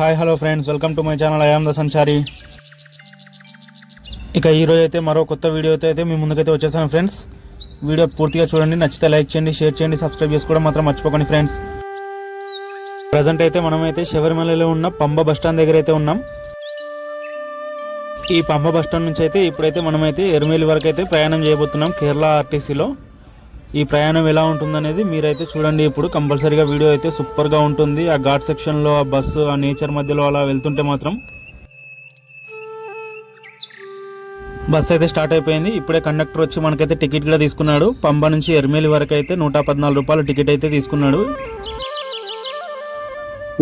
Hi hello friends, welcome to my channel. I am the Sanchari. ఇక ఈరోజు అయితే మరో కొత్త వీడియోతో అయితే మీ ముందుకైతే వచ్చేసాను ఫ్రెండ్స్. వీడియో పూర్తిగా చూడండి, నచ్చితే లైక్ చేయండి, షేర్ చేయండి, సబ్స్క్రైబ్ చేసుకోవడం మాత్రం మర్చిపోకండి ఫ్రెండ్స్. ప్రజెంట్ అయితే మనమైతే శబరిమలలో ఉన్న పంబ బస్టాండ్ దగ్గర అయితే ఉన్నాం. ఈ పంబ బస్టాండ్ నుంచి అయితే ఇప్పుడైతే మనమైతే ఎరుమేలి వరకు అయితే ప్రయాణం చేయబోతున్నాం కేరళ ఆర్టీసీలో. ఈ ప్రయాణం ఎలా ఉంటుందనేది మీరైతే చూడండి. ఇప్పుడు కంపల్సరీగా వీడియో అయితే సూపర్గా ఉంటుంది. ఆ ఘాట్ సెక్షన్లో ఆ బస్సు ఆ నేచర్ మధ్యలో అలా వెళ్తుంటే మాత్రం. బస్సు అయితే స్టార్ట్ అయిపోయింది. ఇప్పుడే కండక్టర్ వచ్చి మనకైతే టికెట్ కూడా తీసుకున్నాడు. పంబ నుంచి ఎరుమేలి వరకు అయితే 114 రూపాయల టికెట్ అయితే తీసుకున్నాడు.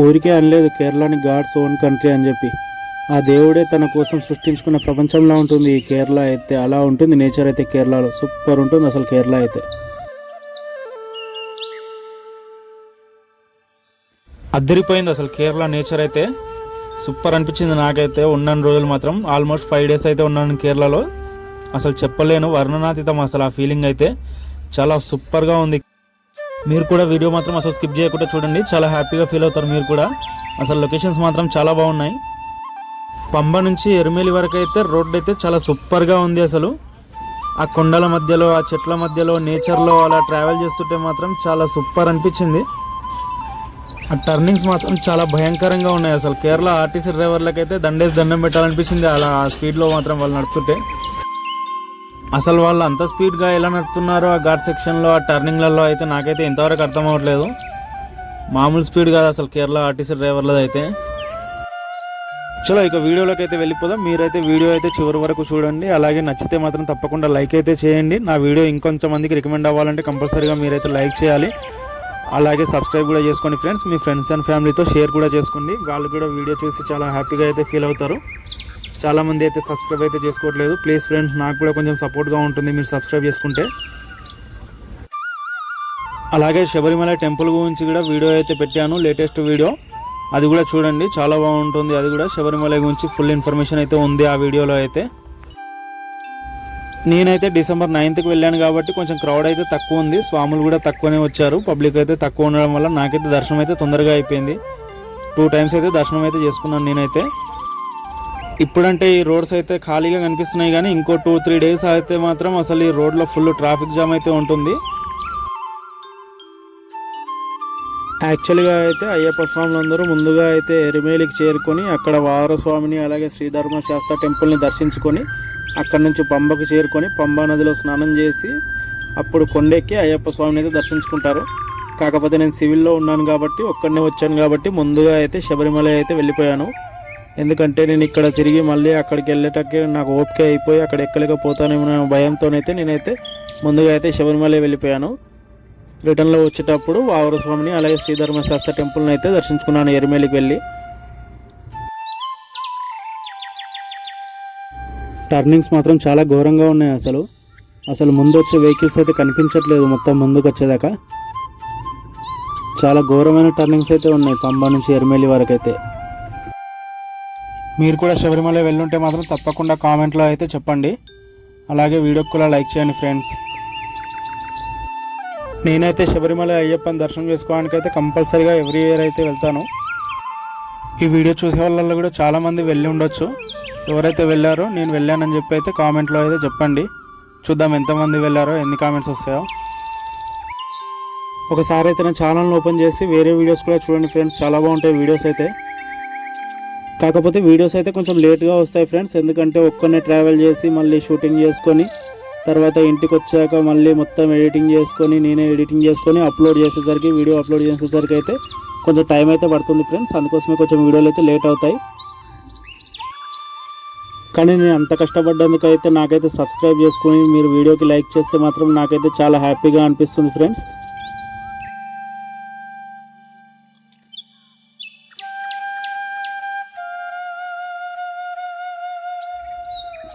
ఊరికే అనలేదు కేరళని గాడ్స్ ఓన్ కంట్రీ అని చెప్పి. ఆ దేవుడే తన కోసం సృష్టించుకున్న ప్రపంచంలో ఉంటుంది ఈ కేరళ అయితే. అలా ఉంటుంది నేచర్ అయితే కేరళలో. సూపర్ ఉంటుంది అసలు కేరళ అయితే. అద్దరిపోయింది అసలు కేరళ నేచర్ అయితే. సూపర్ అనిపించింది నాకైతే. ఉన్న రోజులు మాత్రం ఆల్మోస్ట్ 5 డేస్ అయితే ఉన్నాను కేరళలో. అసలు చెప్పలేను, వర్ణనాతీతం అసలు ఆ ఫీలింగ్ అయితే. చాలా సూపర్గా ఉంది. మీరు కూడా వీడియో మాత్రం అసలు స్కిప్ చేయకుండా చూడండి, చాలా హ్యాపీగా ఫీల్ అవుతారు మీరు కూడా. అసలు లొకేషన్స్ మాత్రం చాలా బాగున్నాయి. పంబ నుంచి ఎరుమేలి వరకు అయితే రోడ్ అయితే చాలా సూపర్గా ఉంది అసలు. ఆ కొండల మధ్యలో ఆ చెట్ల మధ్యలో నేచర్లో అలా ట్రావెల్ చేస్తుంటే మాత్రం చాలా సూపర్ అనిపించింది. ఆ టర్నింగ్స్ మాత్రం చాలా భయంకరంగా ఉన్నాయి అసలు. కేరళ ఆర్టీసీ డ్రైవర్లకైతే దండేసి దండం పెట్టాలనిపించింది అలా ఆ స్పీడ్లో మాత్రం వాళ్ళు నడుపుతుంటే. అసలు వాళ్ళు అంత స్పీడ్గా ఎలా నడుపుతున్నారో ఆ ఘాట్ సెక్షన్లో ఆ టర్నింగ్లలో అయితే నాకైతే ఇంతవరకు అర్థం అవ్వట్లేదు. మామూలు స్పీడ్ కాదు అసలు కేరళ ఆర్టీసీ డ్రైవర్లది అయితే. చలో ఇక వీడియోలోకి అయితే వెళ్ళిపోదాం. మీరైతే వీడియో అయితే చివరి వరకు చూడండి. అలాగే నచ్చితే మాత్రం తప్పకుండా లైక్ అయితే చేయండి. నా వీడియో ఇంకొంచెం మందికి రికమెండ్ అవ్వాలంటే కంపల్సరీగా మీరైతే లైక్ చేయాలి. అలాగే సబ్స్క్రైబ్ కూడా చేసుకోండి ఫ్రెండ్స్. మీ ఫ్రెండ్స్ అండ్ ఫ్యామిలీతో షేర్ కూడా చేసుకోండి. వాళ్ళు కూడా వీడియో చూసి చాలా హ్యాపీగా అయితే ఫీల్ అవుతారు. చాలామంది అయితే సబ్స్క్రైబ్ అయితే చేసుకోవట్లేదు. ప్లీజ్ ఫ్రెండ్స్, నాకు కూడా కొంచెం సపోర్ట్గా ఉంటుంది మీరు సబ్స్క్రైబ్ చేసుకుంటే. అలాగే శబరిమల టెంపుల్ గురించి కూడా వీడియో అయితే పెట్టాను, లేటెస్ట్ వీడియో. అది కూడా చూడండి, చాలా బాగుంటుంది. అది కూడా శబరిమల గురించి ఫుల్ ఇన్ఫర్మేషన్ అయితే ఉంది ఆ వీడియోలో అయితే. నేనైతే December 9th వెళ్ళాను కాబట్టి కొంచెం క్రౌడ్ అయితే తక్కువ ఉంది. స్వాములు కూడా తక్కువనే వచ్చారు. పబ్లిక్ అయితే తక్కువ ఉండడం వల్ల నాకైతే దర్శనం అయితే తొందరగా అయిపోయింది. 2 times అయితే దర్శనం అయితే చేసుకున్నాను నేనైతే. ఇప్పుడంటే ఈ రోడ్స్ అయితే ఖాళీగా కనిపిస్తున్నాయి, కానీ ఇంకో 2-3 days అయితే మాత్రం అసలు ఈ రోడ్లో ఫుల్ ట్రాఫిక్ జామ్ అయితే ఉంటుంది. యాక్చువల్గా అయితే అయ్యప్ప స్వాములందరూ ముందుగా అయితే ఎరుమేలికి చేరుకొని అక్కడ వారస్వామిని అలాగే శ్రీధర్మశాస్త్ర టెంపుల్ని దర్శించుకొని అక్కడి నుంచి పంబకు చేరుకొని పంబా నదిలో స్నానం చేసి అప్పుడు కొండెక్కి అయ్యప్ప స్వామిని అయితే దర్శించుకుంటారు. కాకపోతే నేను సివిల్లో ఉన్నాను కాబట్టి ఒక్కడనే వచ్చాను కాబట్టి ముందుగా అయితే శబరిమల అయితే వెళ్ళిపోయాను. ఎందుకంటే నేను ఇక్కడ తిరిగి మళ్ళీ అక్కడికి వెళ్ళేటಕ್ಕೆ నాకు ఓపిక అయిపోయి అక్కడ ఎక్కలేకపోతానేమో భయంతోనైతే నేనైతే ముందుగా అయితే శబరిమల వెళ్ళిపోయాను. రిటర్న్లో వచ్చేటప్పుడు వావరస్వామిని అలాగే శ్రీధర్మశాస్త్ర టెంపుల్ని అయితే దర్శించుకున్నాను ఎరుమేలికి వెళ్ళి. టర్నింగ్స్ మాత్రం చాలా ఘోరంగా ఉన్నాయి అసలు ముందు వచ్చే వెహికల్స్ అయితే కనిపించట్లేదు మొత్తం ముందుకు వచ్చేదాకా. చాలా ఘోరమైన టర్నింగ్స్ అయితే ఉన్నాయి పంబా నుంచి ఎరుమేలి వరకు అయితే. మీరు కూడా శబరిమల వెళ్ళుంటే మాత్రం తప్పకుండా కామెంట్లో అయితే చెప్పండి. అలాగే వీడియోకి కూడా లైక్ చేయండి ఫ్రెండ్స్. నేనైతే శబరిమల అయ్యప్పని దర్శనం చేసుకోవడానికి అయితే కంపల్సరీగా ఎవ్రీ ఇయర్ అయితే వెళ్తాను. ఈ వీడియో చూసే వాళ్ళల్లో కూడా చాలామంది వెళ్ళి ఉండొచ్చు. ఎవరైతే వెళ్ళారో నేను వెళ్ళానని చెప్పి అయితే కామెంట్లో అయితే చెప్పండి. చూద్దాం ఎంతమంది వెళ్ళారో, ఎన్ని కామెంట్స్ వస్తాయో. ఒకసారి అయితే నా ఛానల్ని ఓపెన్ చేసి వేరే వీడియోస్ కూడా చూడండి ఫ్రెండ్స్, చాలా బాగుంటాయి వీడియోస్ అయితే. కాకపోతే వీడియోస్ అయితే కొంచెం లేట్గా వస్తాయి ఫ్రెండ్స్, ఎందుకంటే ఒక్కనే ట్రావెల్ చేసి మళ్ళీ షూటింగ్ చేసుకొని తర్వాత ఇంటికి వచ్చాక మళ్ళీ మొత్తం ఎడిటింగ్ చేసుకొని నేనే ఎడిటింగ్ చేసుకొని అప్లోడ్ చేసేసరికి వీడియో అప్లోడ్ చేసేసరికి అయితే కొంచెం టైం అయితే పడుతుంది ఫ్రెండ్స్. అందుకోసమే కొంచెం వీడియోలు అయితే లేట్ అవుతాయి. కానీ నేను అంత కష్టపడ్డందుకు అయితే నాకైతే సబ్స్క్రైబ్ చేసుకుని మీరు వీడియోకి లైక్ చేస్తే మాత్రం నాకైతే చాలా హ్యాపీగా అనిపిస్తుంది ఫ్రెండ్స్.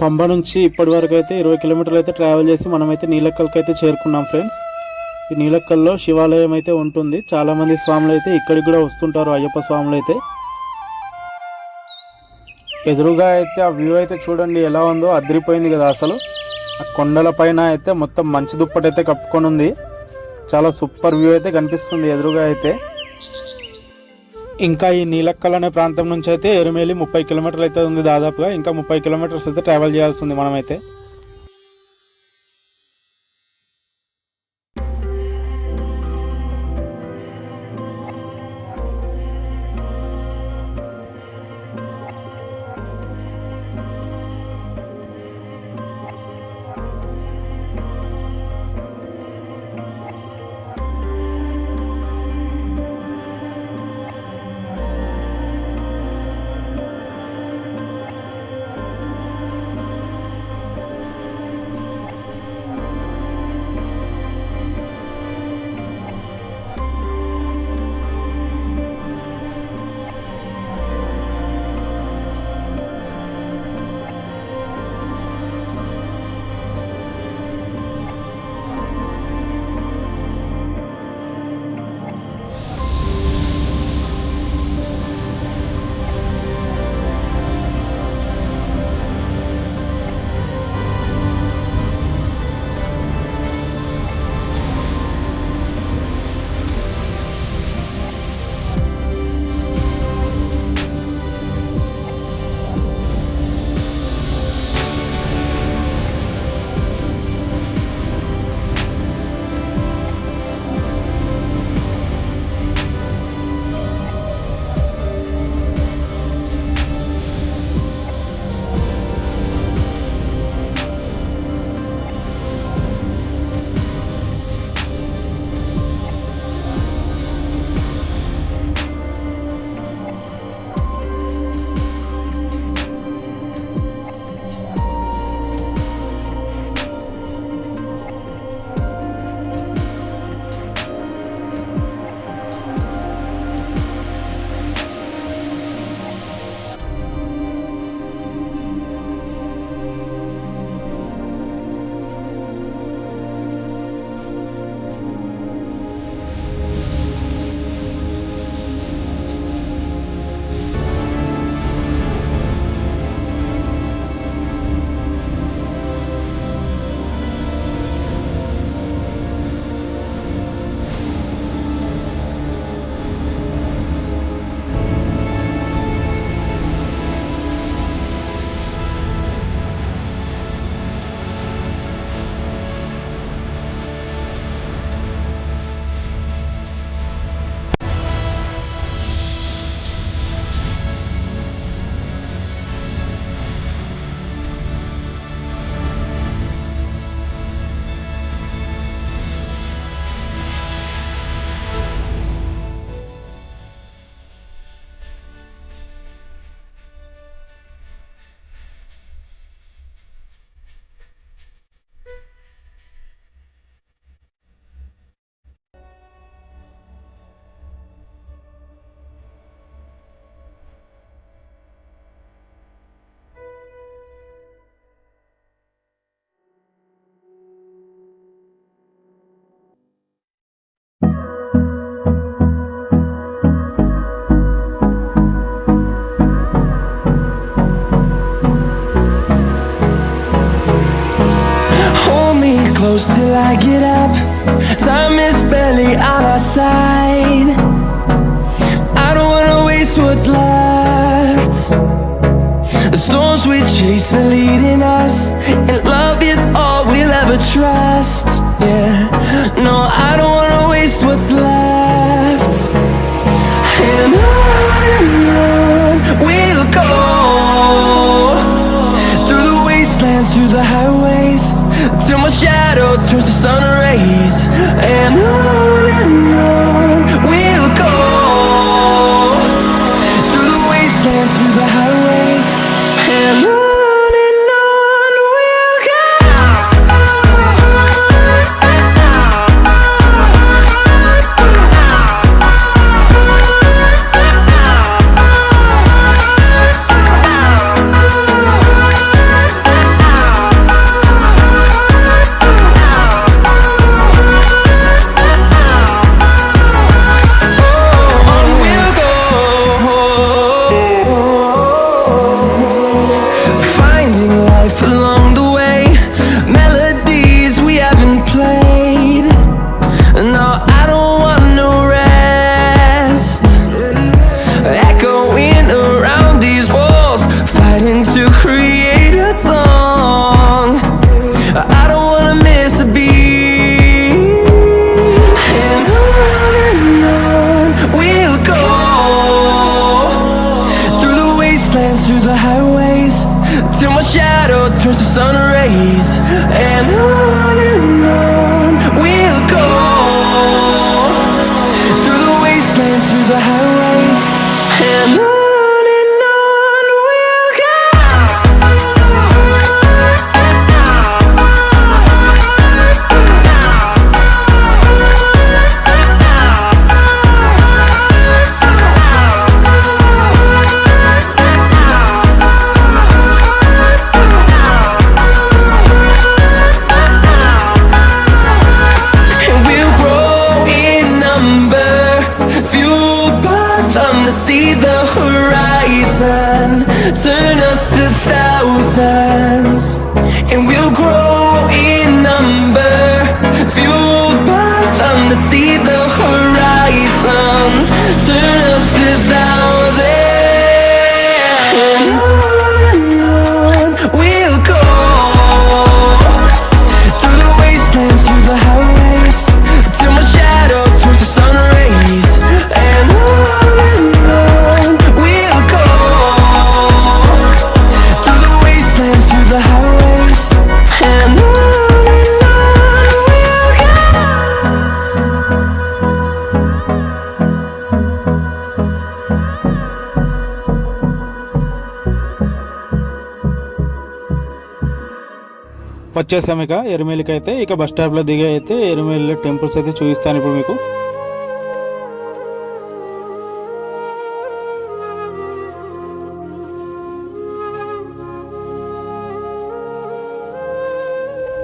పంబ నుంచి ఇప్పటి వరకు అయితే 20 కిలోమీటర్లు అయితే ట్రావెల్ చేసి మనమైతే నీలక్కల్కి అయితే చేరుకున్నాం ఫ్రెండ్స్. ఈ నీలక్కల్లో శివాలయం అయితే ఉంటుంది. చాలామంది స్వాములు అయితే ఇక్కడికి కూడా వస్తుంటారు, అయ్యప్ప స్వాములు అయితే. ఎదురుగా అయితే ఆ వ్యూ అయితే చూడండి ఎలా ఉందో, అదిరిపోయింది కదా అసలు. ఆ కొండల పైన అయితే మొత్తం మంచు దుప్పటి అయితే కప్పుకొని ఉంది. చాలా సూపర్ వ్యూ అయితే కనిపిస్తుంది ఎదురుగా అయితే. ఇంకా ఈ నీలక్కల్ అనే ప్రాంతం నుంచి అయితే ఎరుమేలి 30 కిలోమీటర్లు అయితే ఉంది దాదాపుగా. ఇంకా 30 కిలోమీటర్స్ అయితే ట్రావెల్ చేయాల్సి ఉంది మనమైతే. Close till I get up. Time is barely on our side. I don't wanna waste what's left. The storms we chase are leading us, and love is all we'll ever trust. Yeah, no, I don't wanna waste what's left. And on we'll go, through the wastelands, through the highways, till my shadow turns to sun rays. And on we'll go, through the wastelands, through the highways. And on we'll go. On we'll go. wastelands, through the highways, till my shadow turns to sun rays. And on we'll go, through the wastelands, through the highways, and on we'll go. See the horizon, turn us to thousands, and we'll grow in number, fueled by them to see the horizon, turn us to thousands. And on we'll go, through the wastelands, through the highways, till my shadow turns to sun rays. And వచ్చేసాము ఇక ఎరుమేలికి అయితే. ఇక bus స్టాప్లో దిగి అయితే Erumeli temples అయితే చూపిస్తాను ఇప్పుడు మీకు.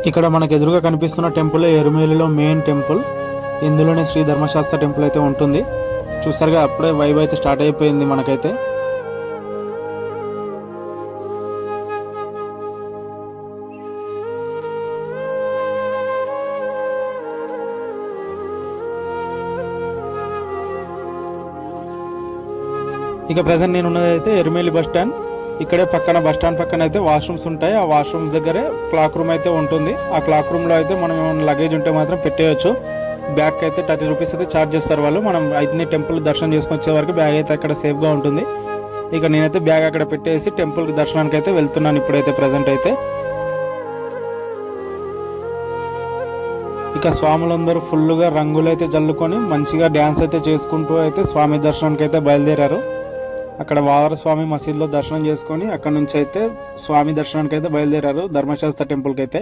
ఇక్కడ మనకు ఎదురుగా కనిపిస్తున్న టెంపుల్ ఎరుమేలిలో మెయిన్ టెంపుల్. ఇందులోనే శ్రీ ధర్మశాస్త్ర టెంపుల్ అయితే ఉంటుంది. చూసారుగా అప్పుడే వైబ్ అయితే స్టార్ట్ అయిపోయింది మనకైతే. ఇక ప్రజెంట్ నేను ఉన్నది అయితే ఎరుమేలి బస్ స్టాండ్. ఇక్కడే పక్కన బస్ స్టాండ్ పక్కన అయితే వాష్రూమ్స్ ఉంటాయి. ఆ వాష్రూమ్స్ దగ్గరే క్లాక్ రూమ్ అయితే ఉంటుంది. ఆ క్లాక్ రూమ్లో అయితే మనం ఏమైనా లగేజ్ ఉంటే మాత్రం పెట్టేయచ్చు. బ్యాగ్ అయితే 30 రూపీస్ అయితే ఛార్జ్ చేస్తారు వాళ్ళు. మనం అయితే టెంపుల్ దర్శనం చేసుకుని వచ్చే వరకు బ్యాగ్ అయితే అక్కడ సేఫ్గా ఉంటుంది. ఇక నేనైతే బ్యాగ్ అక్కడ పెట్టేసి టెంపుల్ దర్శనానికి అయితే వెళ్తున్నాను ఇప్పుడైతే ప్రజెంట్ అయితే. ఇక స్వాములందరూ ఫుల్గా రంగులు అయితే జల్లుకొని మంచిగా డ్యాన్స్ అయితే చేసుకుంటూ అయితే స్వామి దర్శనానికి అయితే బయలుదేరారు. అక్కడ వావర స్వామి మసీద్లో దర్శనం చేసుకొని అక్కడ నుంచి అయితే స్వామి దర్శనానికి అయితే బయలుదేరారు ధర్మశాస్త్ర టెంపుల్కి అయితే.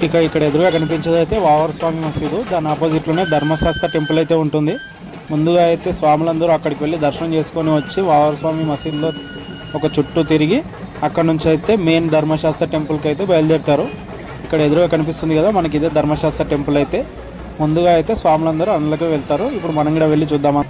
ఇక ఇక్కడ ఎదురుగా కనిపించేది అయితే వావర స్వామి మసీదు. దాని ఆపోజిట్లోనే ధర్మశాస్త్ర టెంపుల్ అయితే ఉంటుంది. ముందుగా అయితే స్వాములందరూ అక్కడికి వెళ్ళి దర్శనం చేసుకొని వచ్చి వావర స్వామి మసీదులో ఒక చుట్టూ తిరిగి అక్కడ నుంచి అయితే మెయిన్ ధర్మశాస్త్ర టెంపుల్కి అయితే బయలుదేరుతారు. ఇక్కడ ఎదురుగా కనిపిస్తుంది కదా మనకి ఇదే ధర్మశాస్త్ర టెంపుల్ అయితే. ముందుగా అయితే స్వాములందరూ అందులోకి వెళ్తారు. ఇప్పుడు మనం కూడా వెళ్ళి చూద్దామా.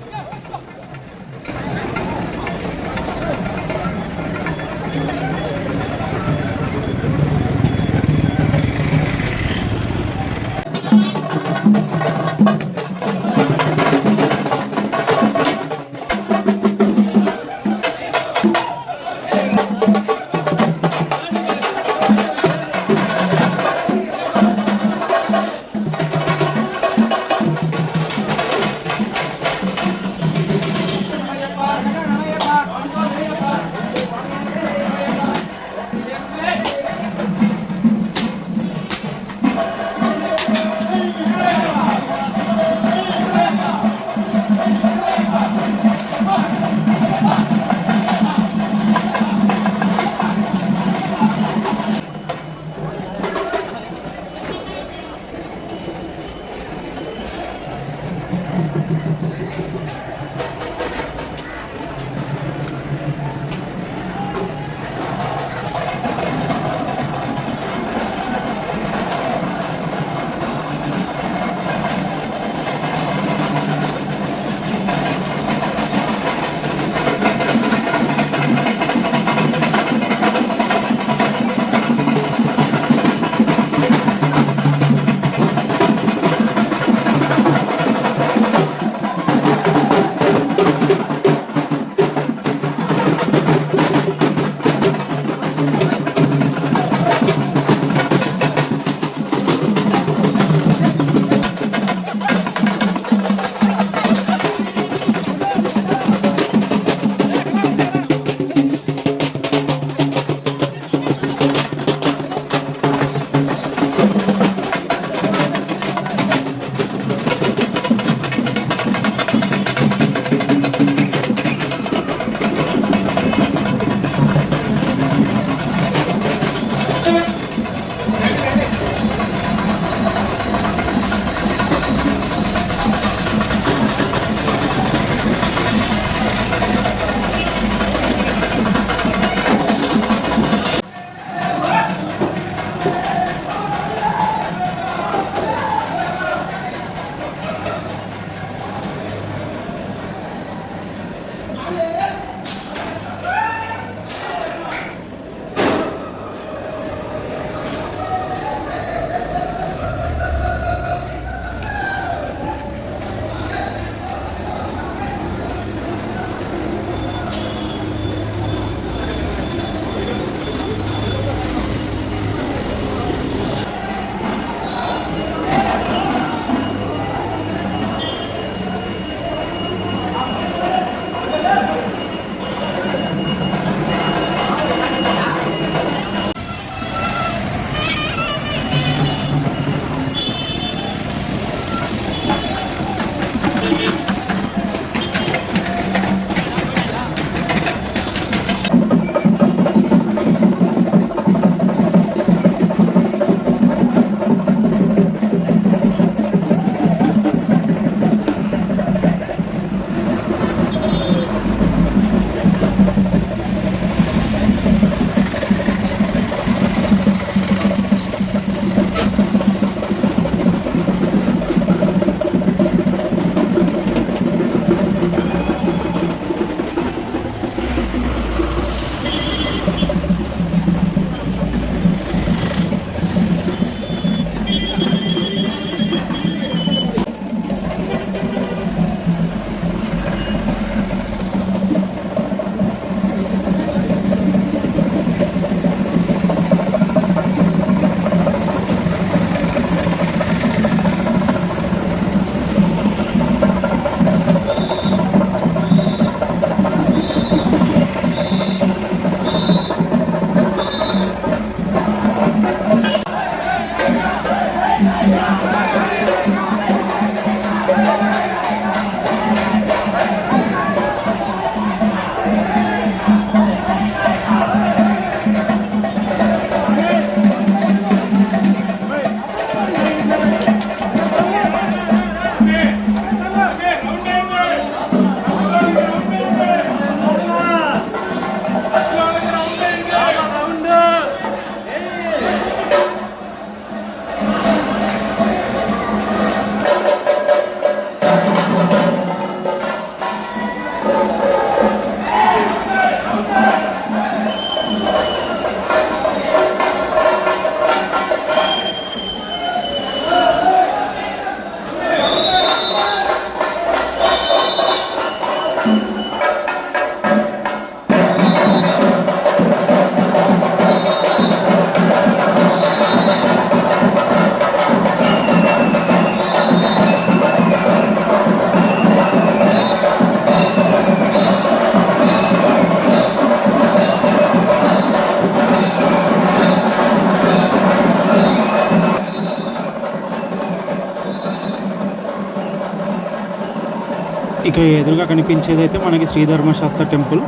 ఇక ఎదురుగా కనిపించేది అయితే మనకి శ్రీధర్మశాస్త్ర టెంపుల్.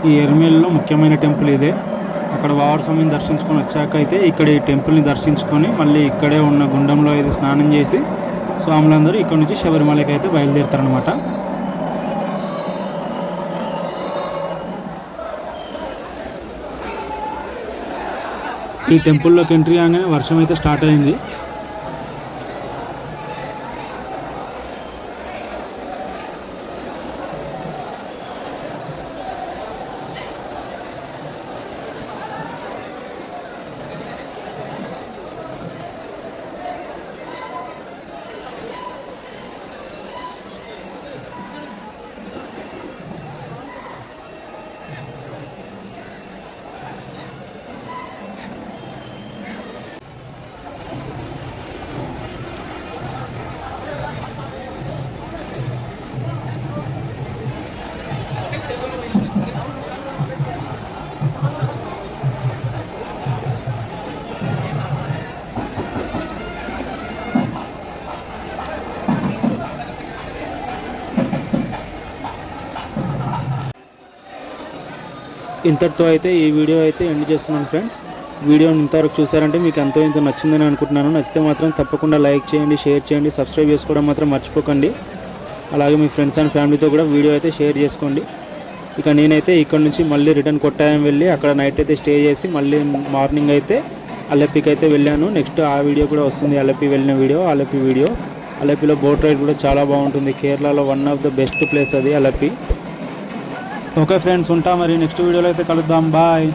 ఈ ఎర్మేల్లో ముఖ్యమైన టెంపుల్ ఇదే. అక్కడ వారస్వామిని దర్శించుకొని వచ్చాక అయితే ఇక్కడ ఈ టెంపుల్ని దర్శించుకొని మళ్ళీ ఇక్కడే ఉన్న గుండంలో అయితే స్నానం చేసి స్వాములందరూ ఇక్కడ నుంచి శబరిమలకి అయితే బయలుదేరుతారనమాట. ఈ టెంపుల్లోకి ఎంట్రీ కాగానే వర్షం అయితే స్టార్ట్ అయింది. ఇంతటితో అయితే ఈ వీడియో అయితే ఎండ్ చేస్తున్నాను ఫ్రెండ్స్. వీడియోని ఇంతవరకు చూసారంటే మీకు ఎంతో ఇంత నచ్చిందని అనుకుంటున్నాను. నచ్చితే మాత్రం తప్పకుండా లైక్ చేయండి, షేర్ చేయండి, సబ్స్క్రైబ్ చేసుకోవడం మాత్రం మర్చిపోకండి. అలాగే మీ ఫ్రెండ్స్ అండ్ ఫ్యామిలీతో కూడా వీడియో అయితే షేర్ చేసుకోండి. ఇక నేనైతే ఇక్కడ నుంచి మళ్ళీ రిటర్న్ కొట్టాయం వెళ్ళి అక్కడ నైట్ అయితే స్టే చేసి మళ్ళీ మార్నింగ్ అయితే అల్లెప్పికి అయితే వెళ్ళాను. నెక్స్ట్ ఆ వీడియో కూడా వస్తుంది, అల్లెప్పి వెళ్ళిన వీడియో, అల్లెప్పి వీడియో. అల్లెప్పిలో బోట్ రైడ్ కూడా చాలా బాగుంటుంది. కేరళలో one of the best place అది అల్లెప్పి. ఓకే ఫ్రెండ్స్, ఉంటా మరి. నెక్స్ట్ వీడియోలో అయితే కలుద్దాం. బాయ్.